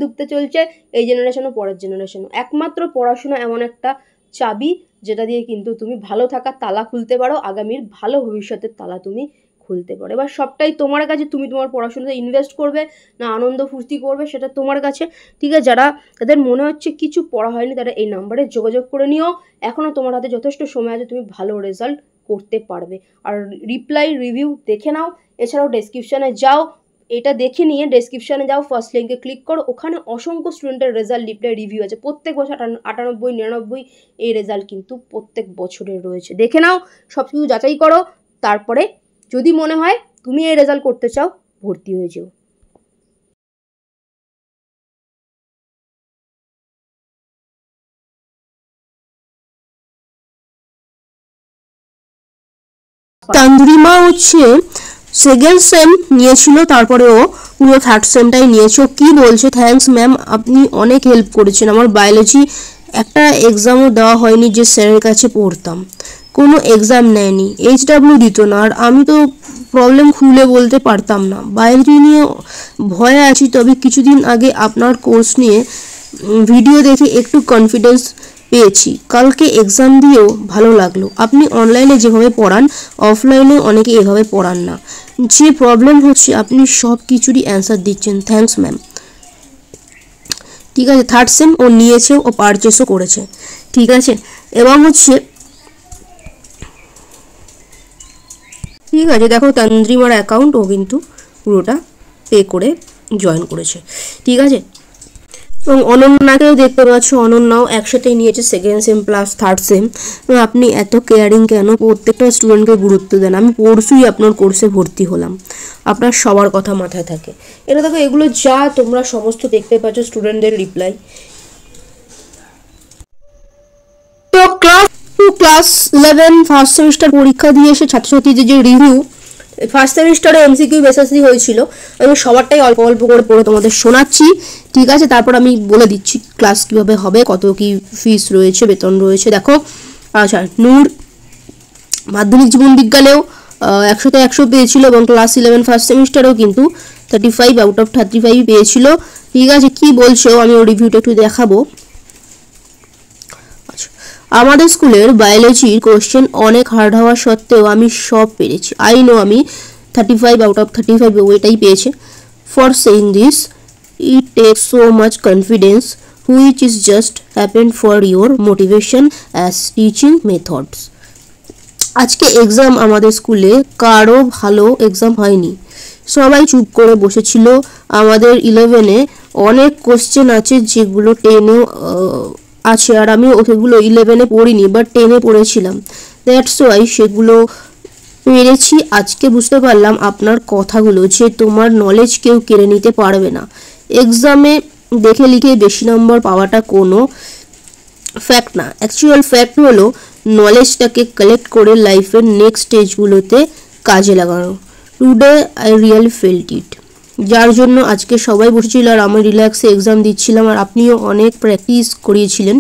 ধুকতে চলছে, এই জেনারেশনও, পরের জেনারেশনও। একমাত্র পড়াশোনা এমন একটা চাবি যেটা দিয়ে কিন্তু তুমি ভালো থাকার তালা খুলতে পারো, আগামীর ভালো ভবিষ্যতের তালা তুমি খুলতে পারো। এবার সবটাই তোমার কাছে, তুমি তোমার পড়াশোনাতে ইনভেস্ট করবে না আনন্দ ফুর্তি করবে, সেটা তোমার কাছে। ঠিক আছে, যাদের মনে হচ্ছে কিছু পড়া হয়নি তারা এই নাম্বারে যোগাযোগ করে নিও। এখনও তোমার হাতে যথেষ্ট সময় আছে, তুমি ভালো রেজাল্ট করতে পারবে। আর রিপ্লাই, রিভিউ দেখে নাও। এছাড়াও ডেসক্রিপশানে যাও, এটা দেখে নিয়ে ডেসক্রিপশানে যাও, ফার্স্ট লিঙ্কে ক্লিক করো, ওখানে অসংখ্য স্টুডেন্টের রেজাল্ট, রিপ্লাই, রিভিউ আছে। প্রত্যেক বছর 98, 99 এই রেজাল্ট কিন্তু প্রত্যেক বছরের রয়েছে। দেখে নাও, সব কিছু যাচাই করো, তারপরে যদি মনে হয় তুমি এই রেজাল্ট করতে চাও, ভর্তি হয়ে যেও। তান্দ্রিমা হচ্ছে 2nd সেম নিয়েছিল, তারপরেও পুরো 3rd সেমটাই নিয়েছো। কি বলছে, থ্যাঙ্কস ম্যাম, আপনি অনেক হেল্প করেছেন। আমার বায়োলজি একটা এক্সামও দেওয়া হয়নি, যে স্যারের কাছে পড়তাম, কোনো এক্সাম নেয়নি, HW দিত না, আর আমি তো প্রবলেম খুলে বলতে পারতাম না। বায়োলজি নিয়ে ভয়ে আছি, তবে কিছুদিন আগে আপনার কোর্স নিয়ে ভিডিও দেখে একটু কনফিডেন্স পেয়েছি। কালকে এক্সাম দিয়েও ভালো লাগলো। আপনি অনলাইনে যেভাবে পড়ান, অফলাইনেও অনেকে এভাবে পড়ান না। যে প্রবলেম হচ্ছে আপনি সব কিছুরই অ্যান্সার দিচ্ছেন। Thanks ma'am. ঠিক আছে, 3rd সেম ও নিয়েছে, ও পারচেসও করেছে। ঠিক আছে, এবং হচ্ছে ঠিক আছে, দেখো তান্দ্রিমার অ্যাকাউন্ট ও কিন্তু পুরোটা পে করে জয়েন করেছে। ঠিক আছে, এবং অনন্যাকেও দেখতে পাচ্ছ, অনন্যাও একসাথেই নিয়েছে 2nd same plus 3rd same. আপনি এত কেয়ারিং কেন? প্রত্যেকটা স্টুডেন্টকে গুরুত্ব দেন। আমি পরশুই আপনার কোর্সে ভর্তি হলাম। আপনার সবার কথা মাথায় থাকে। এটা দেখো, এগুলো যা তোমরা সমস্ত দেখতে পাচ্ছ স্টুডেন্টদের রিপ্লাই। তো ক্লাস 11 ফার্স্ট সেমিস্টার পরীক্ষা দিয়ে এসে ছাত্রছাত্রীদের যে রিভিউ, ফার্স্ট সেমিস্টারে এমসিকিউ বেসিসই হয়েছিল। আমি সবারটাই অল্প অল্প করে পড়ে তোমাদের শোনাচ্ছি। ঠিক আছে, তারপর আমি বলে দিচ্ছি ক্লাস কীভাবে হবে, কত কি ফিস রয়েছে, বেতন রয়েছে। দেখো, আচ্ছা, নূর মাধ্যমিক জীবন বিজ্ঞানেও 100তে 100 পেয়েছিল, এবং ক্লাস 11 ফার্স্ট সেমিস্টারেও কিন্তু 35 আউট অফ 35 পেয়েছিল। ঠিক আছে, কি বলছো আমি ওর রিভিউটা একটু দেখাবো। আচ্ছা, আমাদের স্কুলের বায়োলজির কোশ্চেন অনেক হার্ড হওয়া সত্ত্বেও আমি সব পেরেছি। আই নো আমি 35 আউট অফ 35 ওইটাই পেয়েছে। For saying this it takes so much confidence which is just happened for your motivation as teaching methods. আজকে এক্সাম আমাদের স্কুলে কারো ভালো এক্সাম হয়নি, সবাই চুপ করে বসেছিল। আমাদের 11-এ অনেক কোশ্চেন আছে যেগুলো 10-এও আছে, আর আমি সেগুলো 11-এ পড়িনি বাট 10-এ পড়েছিলাম, দ্যাটস ওয়াই সেগুলো পেরেছি। আজকে বুঝতে পারলাম আপনার কথাগুলো, যে তোমার নলেজ কেউ কেড়ে নিতে পারবে না। এক্সামে দেখে লিখে বেশি নম্বর পাওয়াটা কোনো ফ্যাক্ট না, অ্যাকচুয়াল ফ্যাক্ট হলো নলেজটাকে কালেক্ট করে লাইফের নেক্সট স্টেজগুলোতে কাজে লাগানো। টুডে আই রিয়েলি ফেল্ট ইট। যার জন্য আজকে সবাই বসেছিল আর আমি রিল্যাক্সে এক্সাম দিচ্ছিলাম, আর আপনিও অনেক প্র্যাকটিস করিয়েছিলেন,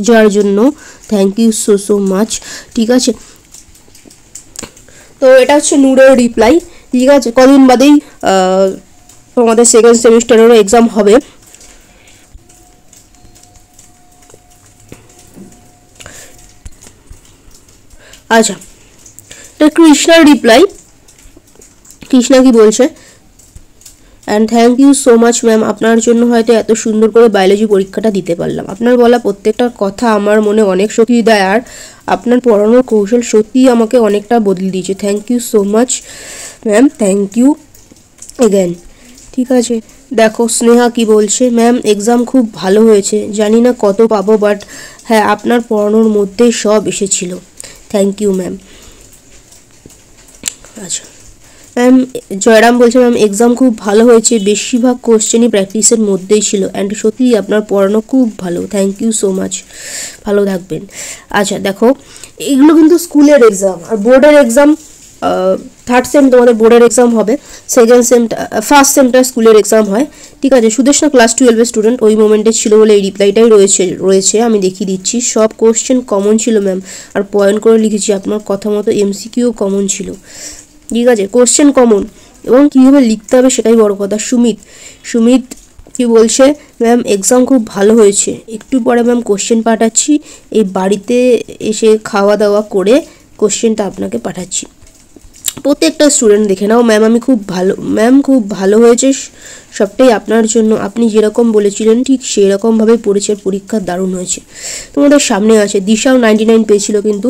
যার জন্য থ্যাংক ইউ সো মাচ। ঠিক আছে, তো এটা হচ্ছে নূরের রিপ্লাই। ঠিক আছে, কদিন বাদেই তোমাদের সেকেন্ড সেমিস্টারেরও এক্সাম হবে। আচ্ছা, এটা কৃষ্ণার রিপ্লাই। কৃষ্ণা কি বলছে, and thank you so much ma'am, আপনার জন্য হয়তো এত সুন্দর করে বায়োলজি পরীক্ষাটা দিতে পারলাম। আপনার বলা প্রত্যেকটা কথা আমার মনে অনেক শক্তি দেয়, আর আপনার পড়ানোর কৌশল সত্যিই আমাকে অনেকটা বদলে দিয়েছে। Thank you so much ma'am, thank you again. ঠিক আছে, দেখো স্নেহা কি বলছে, ম্যাম এক্সাম খুব ভালো হয়েছে, জানি না কত পাবো, বাট হ্যাঁ আপনার পড়ানোর মধ্যেই সব এসেছিল। Thank you ma'am. আচ্ছা ম্যাম, জয়রাম বলছে ম্যাম এক্সাম খুব ভালো হয়েছে, বেশিরভাগ কোশ্চেনই প্র্যাকটিসের মধ্যেই ছিল, অ্যান্ড সত্যিই আপনার পড়ানো খুব ভালো। থ্যাংক ইউ সো মাচ, ভালো থাকবেন। আচ্ছা দেখো, এগুলো কিন্তু স্কুলের এক্সাম, আর বোর্ডের এক্সাম থার্ড সেম তোমাদের বোর্ডের এক্সাম হবে, সেকেন্ড সেমটা ফার্স্ট সেমটা স্কুলের এক্সাম হয়। ঠিক আছে, সুদেশনা ক্লাস 12-এর স্টুডেন্ট, ওই মোমেন্টে ছিল বলে এই রিপ্লাইটাই রয়েছে আমি দেখিয়ে দিচ্ছি। সব কোশ্চেন কমন ছিল ম্যাম, আর পয়েন্ট করে লিখেছি, আপনার কথা মতো এমসিকিউ কমন ছিল। ঠিক আছে, কোশ্চেন কমন এবং কীভাবে লিখতে হবে সেটাই বড় কথা। সুমিত কি বলছে, ম্যাম এক্সাম খুব ভালো হয়েছে, একটু পরে ম্যাম কোশ্চেন পাঠাচ্ছি, এই বাড়িতে এসে খাওয়া দাওয়া করে কোশ্চেনটা আপনাকে পাঠাচ্ছি। প্রত্যেকটা স্টুডেন্ট দেখে নাও, ম্যাম আমি খুব ভালো, ম্যাম খুব ভালো হয়েছে, সবটাই আপনার জন্য, আপনি যেরকম বলেছিলেন ঠিক সেই রকমভাবে পড়েছে, পরীক্ষা দারুণ হয়েছে। তোমাদের সামনে আছে, দিশাও 99 পেয়েছিল কিন্তু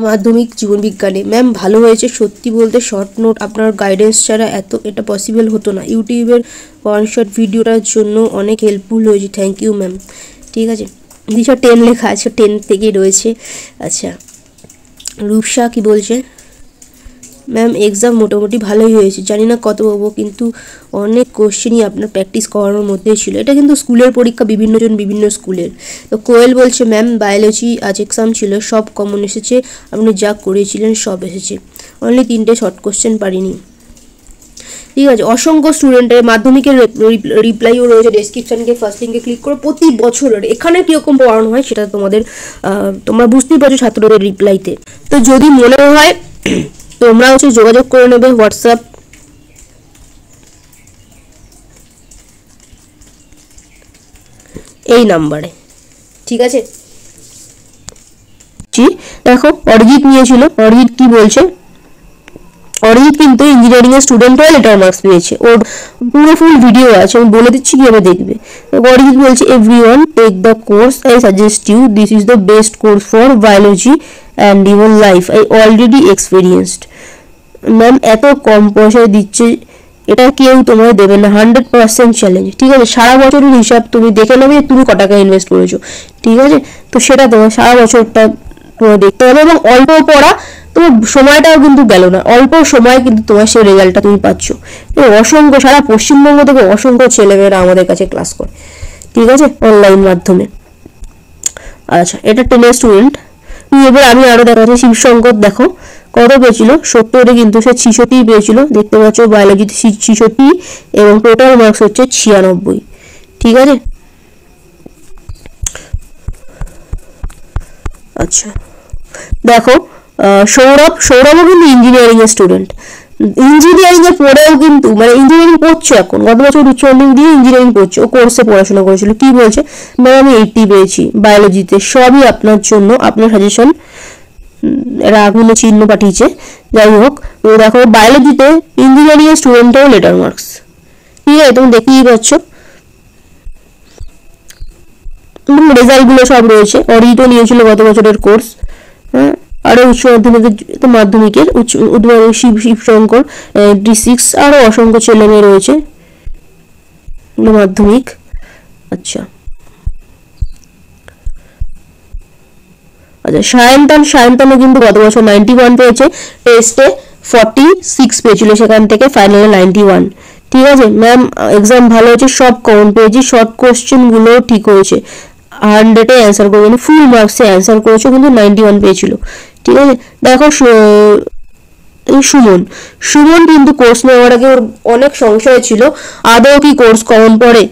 মাধ্যমিক জীবনবিজ্ঞানে। ম্যাম ভালো হয়েছে, সত্যি বলতে শর্ট নোট আপনার গাইডেন্স ছাড়া এটা পসিবল হতো না, ইউটিউবের ওয়ান শট ভিডিওটার জন্য অনেক হেল্পফুল হয়েছে। Thank you ma'am. ঠিক আছে, দিশা 10 লেখা আছে, 10 থেকেই রয়েছে। আচ্ছা, রূপসা কি বলছে, ম্যাম এক্সাম মোটামুটি ভালোই হয়েছে, জানি না কত পাবো, কিন্তু অনেক কোশ্চেনই আপনার প্র্যাকটিস করানোর মধ্যেই ছিল। এটা কিন্তু স্কুলের পরীক্ষা, বিভিন্ন স্কুলের। তো কোয়েল বলছে, ম্যাম বায়োলজি আজ এক্সাম ছিল, সব কমন এসেছে, আপনি যা করেছিলেন সব এসেছে, অনলি 3টে শর্ট কোশ্চেন পারিনি। ঠিক আছে, অসংখ্য স্টুডেন্টের মাধ্যমিকের রিপ্লাইও রয়েছে, ডেসক্রিপশনকে ফার্স্ট লিঙ্কে ক্লিক করে প্রতি বছরের এখানে কীরকম পড়ানো হয় সেটা তোমরা বুঝতেই পারছো ছাত্রদের রিপ্লাইতে। তো যদি মনে হয় তোমরা যোগাযোগ করে নেবে হোয়াটসঅ্যাপ এই নাম্বারে। ঠিক আছে, দেখো অরিজিৎ নিয়েছিল, অরিজিৎ কি বলছে, অরিজিৎ কিন্তু ইঞ্জিনিয়ারিং এর স্টুডেন্ট হয়ে লেটার মার্কস পেয়েছে, ওর পুরো ফুল ভিডিও আছে, আমি বলে দিচ্ছি কিভাবে দেখবে। অরিজিৎ বলছে, everyone take the course, I suggest you, this is the best course for biology and even life, I already experienced. Ma'am এত কম পয়সায় দিচ্ছে, এটা কেউ তোমায় দেবে না, 100% চ্যালেঞ্জ। ঠিক আছে, সারা বছরের হিসাব তুমি দেখে নেবে তুমি ক টাকা ইনভেস্ট করেছো। ঠিক আছে, তো সেটা তোমার সারা বছরটা তোমার দেখতে হবে, এবং অল্প পড়া তোমার সময়টাও কিন্তু গেল না, অল্প সময় কিন্তু তোমার সেই রেজাল্টটা তুমি পাচ্ছ। অসংখ্য সারা পশ্চিমবঙ্গ থেকে অসংখ্য ছেলেমেয়েরা আমাদের কাছে ক্লাস করে, ঠিক আছে, অনলাইন মাধ্যমে। আচ্ছা, এটা 10-এর স্টুডেন্ট। এবার আমি আরো দেখাচ্ছি, শিবশঙ্কর দেখো কত পেয়েছিল, 70-এ কিন্তু সে 66 পেয়েছিল, দেখতে পাচ্ছ বায়োলজিতে 66 এবং টোটাল মার্কস হচ্ছে 96। ঠিক আছে, আচ্ছা দেখো সৌরভও কিন্তু ইঞ্জিনিয়ারিং এর স্টুডেন্ট, ইঞ্জিনিয়ারিং এ পড়েও কিন্তু মানে ইঞ্জিনিয়ারিং পড়ছে এখন, গত বছর উচ্চ মাধ্যমিক দিয়ে ইঞ্জিনিয়ারিং পড়ছে, ও কোর্সে পড়াশোনা করেছিল। কি বলছে, ম্যাম আমি 80 পেয়েছি বায়োলজিতে, সবই আপনার জন্য, আপনার সাজেশন, রাগুলো চিহ্ন পাঠিয়েছে। যাই হোক, দেখো বায়োলজিতে ইঞ্জিনিয়ারিং এর স্টুডেন্টও লেটার মার্কস। ঠিক আছে, তুমি দেখতেই পাচ্ছ রেজাল্ট গুলো সব রয়েছে। অরিজিৎও নিয়েছিল গত বছরের কোর্স, হ্যাঁ, আরো উচ্চ মাধ্যমিকের শিবশঙ্কর 96, আরো অসংখ্য ছেলে মেয়ে রয়েছে মাধ্যমিক। আচ্ছা, আচ্ছা, সায়ন্তনও কিন্তু গত বছর 91 পেয়েছে, টেস্টে 46 পেয়েছিল, সেখান থেকে ফাইনালে 91। ঠিক আছে ম্যাম, এক্সাম ভালো হয়েছে, সব কমন পেয়েছি, শর্ট কোশ্চেনগুলো ঠিক হয়েছে, 100-এ অ্যান্সার করে, মানে ফুল মার্কসে অ্যান্সার করেছে, কিন্তু 91 পেয়েছিল। ঠিক আছে, দেখো সুমন কিন্তু কোর্স নেওয়ার আগে ওর অনেক সংশয় ছিল, আদৌ কি কোর্স কমন পড়ে,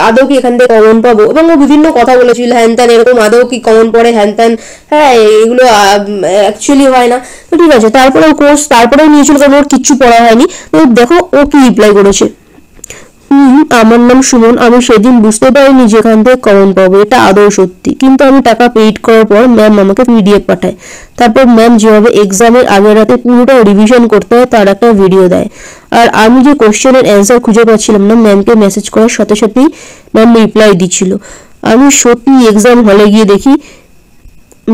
আদৌ কি এখান থেকে কমন পাবো, এবং ও বিভিন্ন কথা বলেছিল হ্যান ত্যান, এরকম আদৌ কি কমন পড়ে হ্যান ত্যান, হ্যাঁ এগুলো অ্যাকচুয়ালি হয় না। তো ঠিক আছে, তারপরেও নিয়েছিল, কারণ ওর কিচ্ছু পড়া হয়নি। তো দেখো ও কি রিপ্লাই করেছে, আমার নাম সুমন, আমি সেদিন বুঝতে পারিনি যেখান থেকে কমন পাবো, এটা আদৌ সত্যি, কিন্তু আমি টাকা পেইড করার পর ম্যাম আমাকে পিডিএফ পাঠায়, তারপর ম্যাম যেভাবে এক্সামের আগের রাতে পুরোটা রিভিশন করতে হয় তার একটা ভিডিও দেয়, আর আমি যে কোশ্চেনের অ্যান্সার খুঁজে পাচ্ছিলাম না, ম্যামকে মেসেজ করার সাথে সাথেই ম্যাম রিপ্লাই দিচ্ছিল। আমি সত্যি এক্সাম হলে গিয়ে দেখি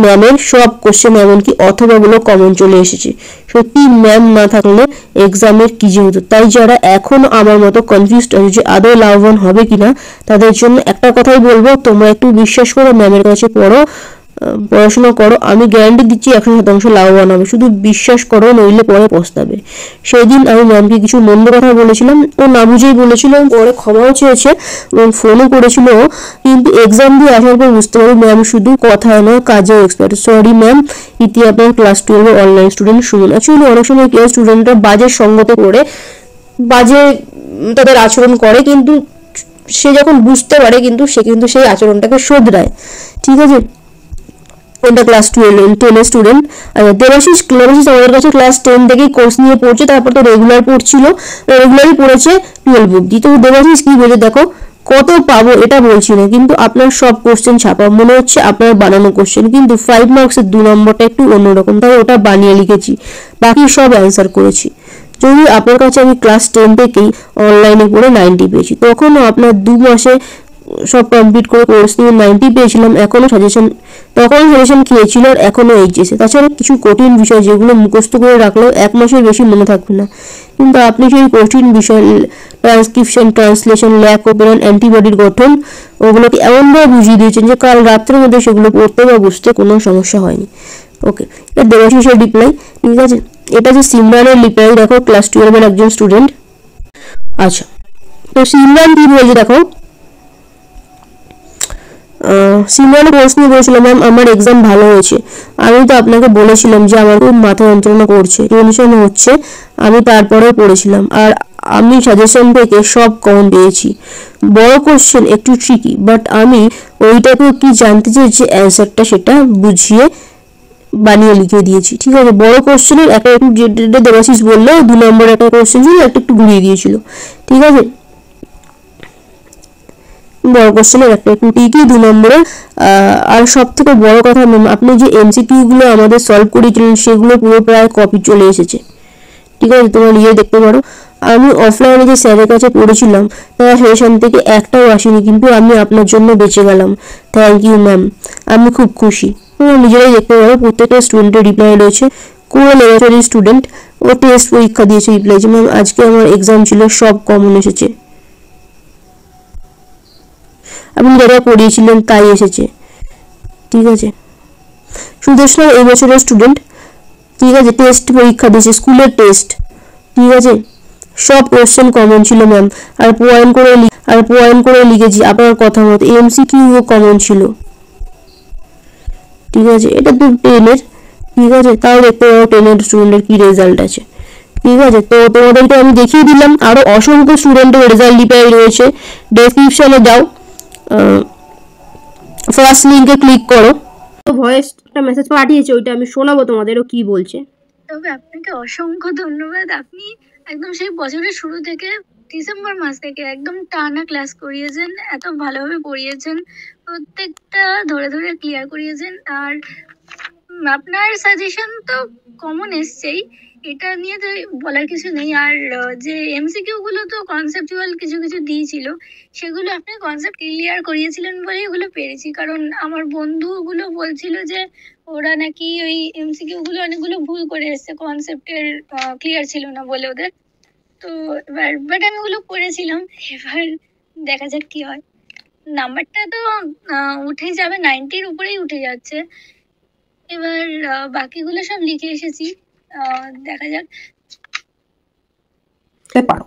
ম্যামের সব কোশ্চেন এমনকি অথবাগুলো কমন চলে এসেছে। সত্যি ম্যাম না থাকলে এক্সামের কি যে হতো। তাই যারা এখনো আমার মতো কনফিউজড আছে যে আদৌ লাভবান হবে কিনা, তাদের জন্য একটা কথাই বলবো, তোমরা একটু বিশ্বাস করো, ম্যামের কাছে পড়াশোনা করো, আমি গ্যারান্টি দিচ্ছি 100% লাভবান হবে, শুধু বিশ্বাস করো, নইলে পরে পস্তাবে। সেদিন আমি ম্যামকে কিছু মন্দ কথা বলেছিলাম, ও না বুঝেই বলেছিল, পরে ক্ষমাও চেয়েছে এবং ফোনও করেছিল, কিন্তু এক্সাম দিয়ে আসার পর বুঝতে পারি ম্যাম শুধু কথায় নয় কাজেও এক্সপার্ট। সরি ম্যাম, ইতি আপনার class 12 online student Suman. Actually অনেক সময় কি স্টুডেন্টরা বাজে সঙ্গতে পড়ে বাজে তাদের আচরণ করে, কিন্তু সে যখন বুঝতে পারে কিন্তু সে কিন্তু সেই আচরণটাকে শোধরায়। ঠিক আছে, এটা ক্লাস 10 স্টুডেন্ট। দেবাশিস আমাদের কাছে ক্লাস 10 থেকেই কোর্স নিয়ে পড়ছে, তারপর তো রেগুলারই পড়েছে 12 অব্দি। তো দেবাশিস কি বলে দেখো, কত পাবো এটা বলছি না, কিন্তু আপনার সব কোশ্চেন ছাপা মনে হচ্ছে আপনার বানানো কোশ্চেন, কিন্তু 5 মার্কসের 2 নম্বরটা একটু অন্যরকম, তাই ওটা বানিয়ে লিখেছি, বাকি সব অ্যান্সার করেছি। যদি আপনার কাছে আমি ক্লাস 10 থেকেই অনলাইনে পড়ে 90 পেয়েছি, তখনও আপনার 2 মাসে সব কমপ্লিট করে কোর্স নিয়ে 90 পেয়েছিলাম, তখনও সাজেশন খেয়েছিল, আর এখনো এইচএসে। তাছাড়া কিছু কঠিন বিষয় যেগুলো মুখস্থ করে রাখলেও 1 মাসের বেশি মনে থাকবে না, কিন্তু আপনি সেই কঠিন বিষয় ট্রান্সক্রিপশন, ট্রান্সলেশন, ল্যাক ওপেন, অ্যান্টিবডির গঠন, ওগুলোকে এমনভাবে বুঝিয়ে দিয়েছেন যে কাল রাত্রের মধ্যে সেগুলো পড়তে বা বুঝতে কোনো সমস্যা হয়নি। ওকে, এটা দেবাশিসের রিপ্লাই। ঠিক আছে, এটা যে সিমরানের রিপ্লাই, দেখো ক্লাস 12 একজন স্টুডেন্ট। আচ্ছা, তো সিমরান কি বলছে দেখো, সিমরানের কোর্স নিয়ে বলেছিলাম ম্যাম আমার এক্সাম ভালো হয়েছে, আমি তো আপনাকে বলেছিলাম যে আমার খুব মাথা যন্ত্রণা করছে, টেনশন হচ্ছে, আমি তারপরেও পড়েছিলাম, আর আমি সাজেশন থেকে সব কমন পেয়েছি। বড় কোশ্চেন একটু ট্রিকি, বাট আমি ওইটাকেও কি জানতে চেয়েছি অ্যান্সারটা, সেটা বুঝিয়ে বানিয়ে লিখে দিয়েছি। ঠিক আছে, বড় কোশ্চেনের একটা একটু যেটা দেবাশিস বললো 2 নম্বর একটা কোশ্চেন ছিল, একটু ঘুরিয়ে দিয়েছিল। ঠিক আছে, বড় কোশ্চেনের একটা একটু ঠিকই 2 নম্বরে। আর সব থেকে বড় কথা আপনি যে এমসিকিউ গুলো আমাদের সলভ করেছিলেন সেগুলো পুরো প্রায় কপি চলে এসেছে। ঠিক আছে, তোমরা নিজে দেখতে পারো। আমি অফলাইনে যে স্যারের কাছে পড়েছিলাম তার সেশন থেকে একটাও আসেনি, কিন্তু আমি আপনার জন্য বেঁচে গেলাম, থ্যাংক ইউ ম্যাম, আমি খুব খুশি। তোমরা নিজেরাই দেখতে পারো, প্রত্যেকটা স্টুডেন্টের রিপ্লাই রয়েছে। কোনো লেবরেটরি স্টুডেন্ট ও টেস্ট পরীক্ষা দিয়েছে, রিপ্লাই যে ম্যাম আজকে আমার এক্সাম ছিল, সব কমন এসেছে, আপনি যারা পড়িয়েছিলেন তাই এসেছে। ঠিক আছে, সুদেশনা এই বছরের স্টুডেন্ট। ঠিক আছে, টেস্ট পরীক্ষা দিয়েছে, স্কুলের টেস্ট। ঠিক আছে, সব কোশ্চেন কমন ছিল ম্যাম, আর পয়েন্ট করে লিখেছি আপনার কথা মতো, এমসিকিউ কমন ছিল। ঠিক আছে, এটা তো 10-এর। ঠিক আছে, তাও দেখতে পাবো 10-এর স্টুডেন্টের কি রেজাল্ট আছে। ঠিক আছে, তো তোমাদেরকে আমি দেখিয়ে দিলাম, আরো অসংখ্য স্টুডেন্টের রেজাল্ট রিপ্লাই রয়েছে, ডেসক্রিপশনে যাও, ফার্স্ট লিংকে ক্লিক করো। ভয়েস একটা মেসেজ পাঠিয়েছে, ওইটা আমি শোনাবো তোমাদেরও কি বলছে। তবে আপনাকে অসংখ্য ধন্যবাদ, আপনি একদম সেই বছরের শুরু থেকে ডিসেম্বর মাস থেকে একদম টানা ক্লাস করিয়েছেন, এত ভালোভাবে পড়িয়েছেন, প্রত্যেকটা ধরে ধরে ক্লিয়ার করিয়েছেন। আর আপনার সাজেশন তো কমন এসছেই, এটা নিয়ে তো বলার কিছু নেই। আর যে এমসিকিউ গুলো তো কনসেপচুয়াল কিছু কিছু দিয়েছিল, সেগুলো আপনি কনসেপ্ট ক্লিয়ার করিয়েছিলেন বলেই ওগুলো পেরেছি। কারণ আমার বন্ধুগুলো বলছিল যে ওরা নাকি ওই এমসিকিউ গুলো অনেকগুলো ভুল করে এসছে, কনসেপ্টের ক্লিয়ার ছিল না বলে ওদের। তো বাট আমি ওগুলো করেছিলাম, এবার দেখা যাক কি হয়। নাম্বারটা তো উঠে যাবে, 90-র উপরেই উঠে যাচ্ছে। এবার বাকিগুলো সব লিখে এসেছি, দেখা যাক। পারো।